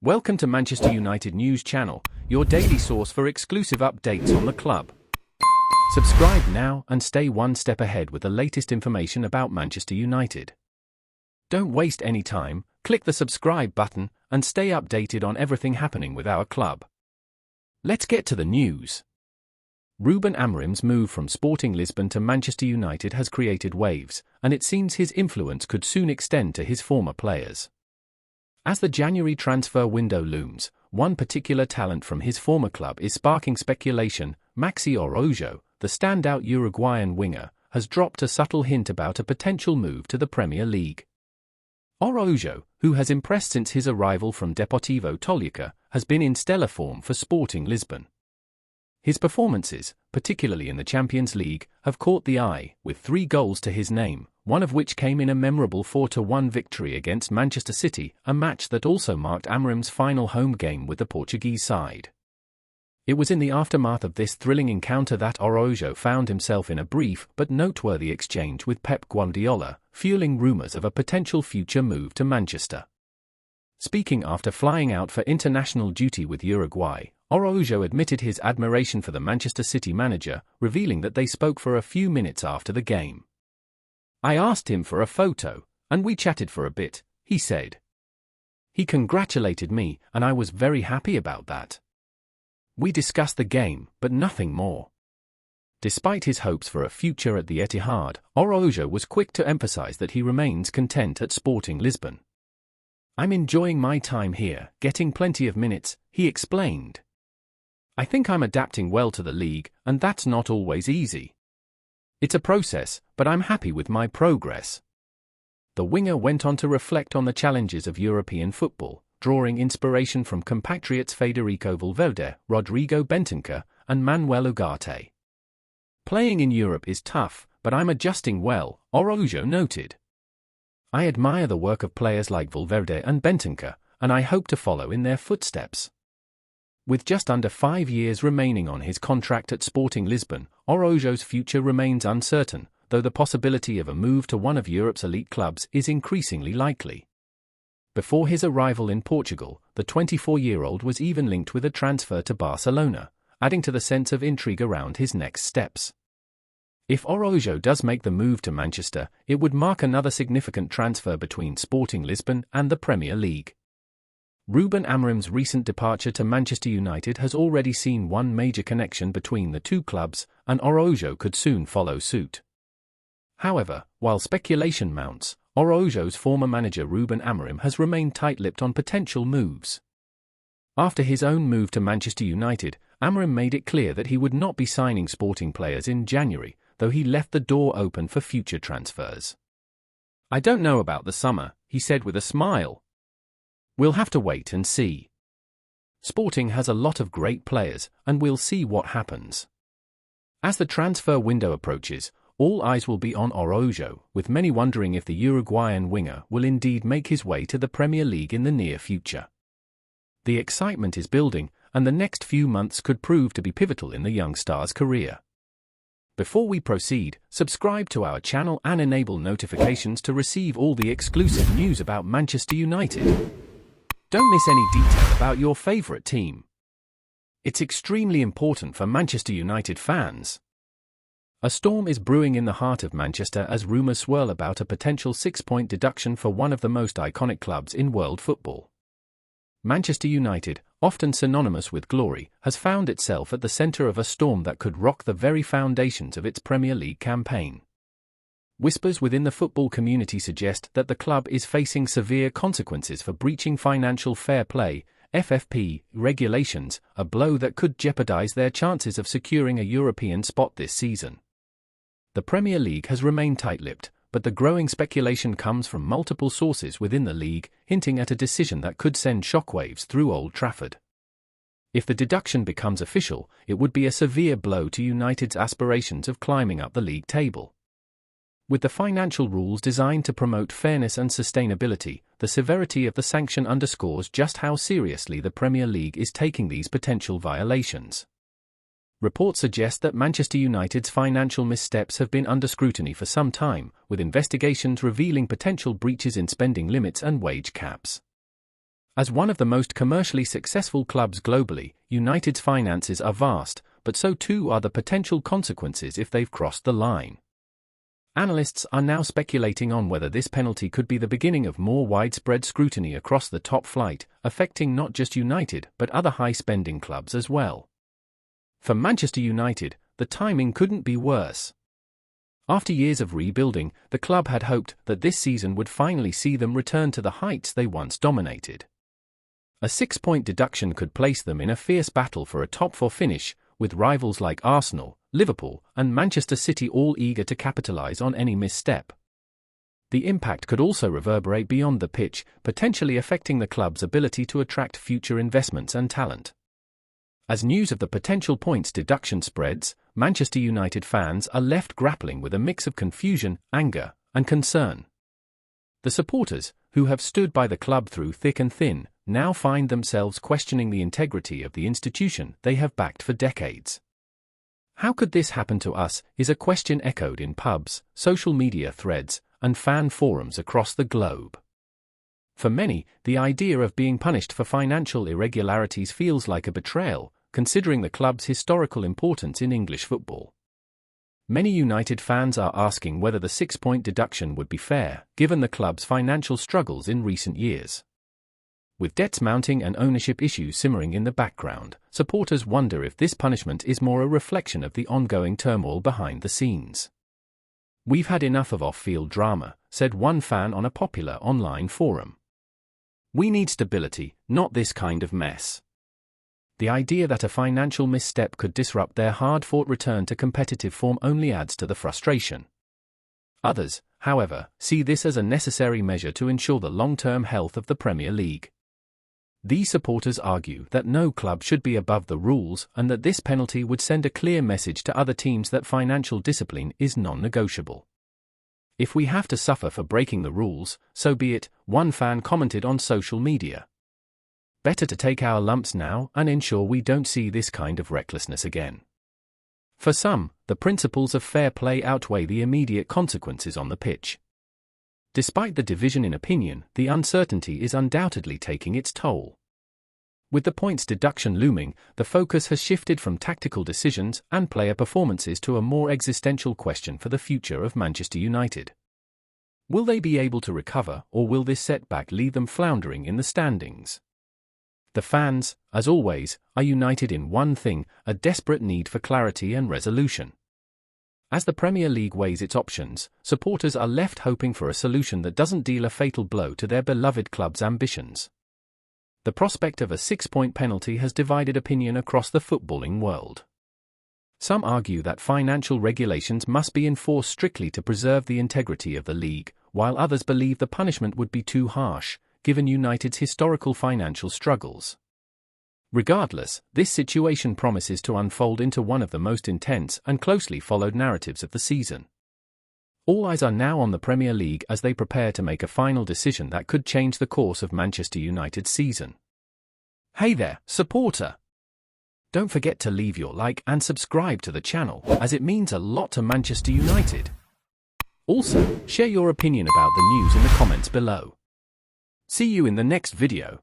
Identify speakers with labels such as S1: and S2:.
S1: Welcome to Manchester United News Channel, your daily source for exclusive updates on the club. Subscribe now and stay one step ahead with the latest information about Manchester United. Don't waste any time, click the subscribe button and stay updated on everything happening with our club. Let's get to the news. Ruben Amorim's move from Sporting Lisbon to Manchester United has created waves, and it seems his influence could soon extend to his former players. As the January transfer window looms, one particular talent from his former club is sparking speculation. Maxi Araujo, the standout Uruguayan winger, has dropped a subtle hint about a potential move to the Premier League. Araujo, who has impressed since his arrival from Deportivo Toluca, has been in stellar form for Sporting Lisbon. His performances, particularly in the Champions League, have caught the eye, with 3 goals to his name, one of which came in a memorable 4-1 victory against Manchester City, a match that also marked Amorim's final home game with the Portuguese side. It was in the aftermath of this thrilling encounter that Araujo found himself in a brief but noteworthy exchange with Pep Guardiola, fueling rumours of a potential future move to Manchester. Speaking after flying out for international duty with Uruguay, Araujo admitted his admiration for the Manchester City manager, revealing that they spoke for a few minutes after the game. "I asked him for a photo, and we chatted for a bit," he said. "He congratulated me, and I was very happy about that. We discussed the game, but nothing more." Despite his hopes for a future at the Etihad, Araujo was quick to emphasize that he remains content at Sporting Lisbon. "I'm enjoying my time here, getting plenty of minutes," he explained. "I think I'm adapting well to the league, and that's not always easy. It's a process, but I'm happy with my progress." The winger went on to reflect on the challenges of European football, drawing inspiration from compatriots Federico Valverde, Rodrigo Bentancur, and Manuel Ugarte. "Playing in Europe is tough, but I'm adjusting well," Araujo noted. "I admire the work of players like Valverde and Bentancur, and I hope to follow in their footsteps." With just under 5 years remaining on his contract at Sporting Lisbon, Araujo's future remains uncertain, though the possibility of a move to one of Europe's elite clubs is increasingly likely. Before his arrival in Portugal, the 24-year-old was even linked with a transfer to Barcelona, adding to the sense of intrigue around his next steps. If Araujo does make the move to Manchester, it would mark another significant transfer between Sporting Lisbon and the Premier League. Ruben Amorim's recent departure to Manchester United has already seen one major connection between the two clubs, and Araujo could soon follow suit. However, while speculation mounts, Araujo's former manager Ruben Amorim has remained tight-lipped on potential moves. After his own move to Manchester United, Amorim made it clear that he would not be signing Sporting players in January, though he left the door open for future transfers. "I don't know about the summer," he said with a smile. "We'll have to wait and see. Sporting has a lot of great players, and we'll see what happens." As the transfer window approaches, all eyes will be on Araujo, with many wondering if the Uruguayan winger will indeed make his way to the Premier League in the near future. The excitement is building, and the next few months could prove to be pivotal in the young star's career. Before we proceed, subscribe to our channel and enable notifications to receive all the exclusive news about Manchester United. Don't miss any detail about your favorite team. It's extremely important for Manchester United fans. A storm is brewing in the heart of Manchester as rumours swirl about a potential 6-point deduction for one of the most iconic clubs in world football. Manchester United, often synonymous with glory, has found itself at the centre of a storm that could rock the very foundations of its Premier League campaign. Whispers within the football community suggest that the club is facing severe consequences for breaching financial fair play (FFP) regulations, a blow that could jeopardise their chances of securing a European spot this season. The Premier League has remained tight-lipped, but the growing speculation comes from multiple sources within the league, hinting at a decision that could send shockwaves through Old Trafford. If the deduction becomes official, it would be a severe blow to United's aspirations of climbing up the league table. With the financial rules designed to promote fairness and sustainability, the severity of the sanction underscores just how seriously the Premier League is taking these potential violations. Reports suggest that Manchester United's financial missteps have been under scrutiny for some time, with investigations revealing potential breaches in spending limits and wage caps. As one of the most commercially successful clubs globally, United's finances are vast, but so too are the potential consequences if they've crossed the line. Analysts are now speculating on whether this penalty could be the beginning of more widespread scrutiny across the top flight, affecting not just United but other high-spending clubs as well. For Manchester United, the timing couldn't be worse. After years of rebuilding, the club had hoped that this season would finally see them return to the heights they once dominated. A 6-point deduction could place them in a fierce battle for a top-four finish, with rivals like Arsenal, Liverpool, and Manchester City all eager to capitalise on any misstep. The impact could also reverberate beyond the pitch, potentially affecting the club's ability to attract future investments and talent. As news of the potential points deduction spreads, Manchester United fans are left grappling with a mix of confusion, anger, and concern. The supporters, who have stood by the club through thick and thin, now find themselves questioning the integrity of the institution they have backed for decades. How could this happen to us, is a question echoed in pubs, social media threads, and fan forums across the globe. For many, the idea of being punished for financial irregularities feels like a betrayal, considering the club's historical importance in English football. Many United fans are asking whether the 6-point deduction would be fair, given the club's financial struggles in recent years. With debts mounting and ownership issues simmering in the background, supporters wonder if this punishment is more a reflection of the ongoing turmoil behind the scenes. "We've had enough of off-field drama," said one fan on a popular online forum. "We need stability, not this kind of mess." The idea that a financial misstep could disrupt their hard-fought return to competitive form only adds to the frustration. Others, however, see this as a necessary measure to ensure the long-term health of the Premier League. These supporters argue that no club should be above the rules and that this penalty would send a clear message to other teams that financial discipline is non-negotiable. "If we have to suffer for breaking the rules, so be it," one fan commented on social media. "Better to take our lumps now and ensure we don't see this kind of recklessness again." For some, the principles of fair play outweigh the immediate consequences on the pitch. Despite the division in opinion, the uncertainty is undoubtedly taking its toll. With the points deduction looming, the focus has shifted from tactical decisions and player performances to a more existential question for the future of Manchester United. Will they be able to recover, or will this setback leave them floundering in the standings? The fans, as always, are united in one thing: a desperate need for clarity and resolution. As the Premier League weighs its options, supporters are left hoping for a solution that doesn't deal a fatal blow to their beloved club's ambitions. The prospect of a 6-point penalty has divided opinion across the footballing world. Some argue that financial regulations must be enforced strictly to preserve the integrity of the league, while others believe the punishment would be too harsh, given United's historical financial struggles. Regardless, this situation promises to unfold into one of the most intense and closely followed narratives of the season. All eyes are now on the Premier League as they prepare to make a final decision that could change the course of Manchester United's season. Hey there, supporter! Don't forget to leave your like and subscribe to the channel, as it means a lot to Manchester United. Also, share your opinion about the news in the comments below. See you in the next video.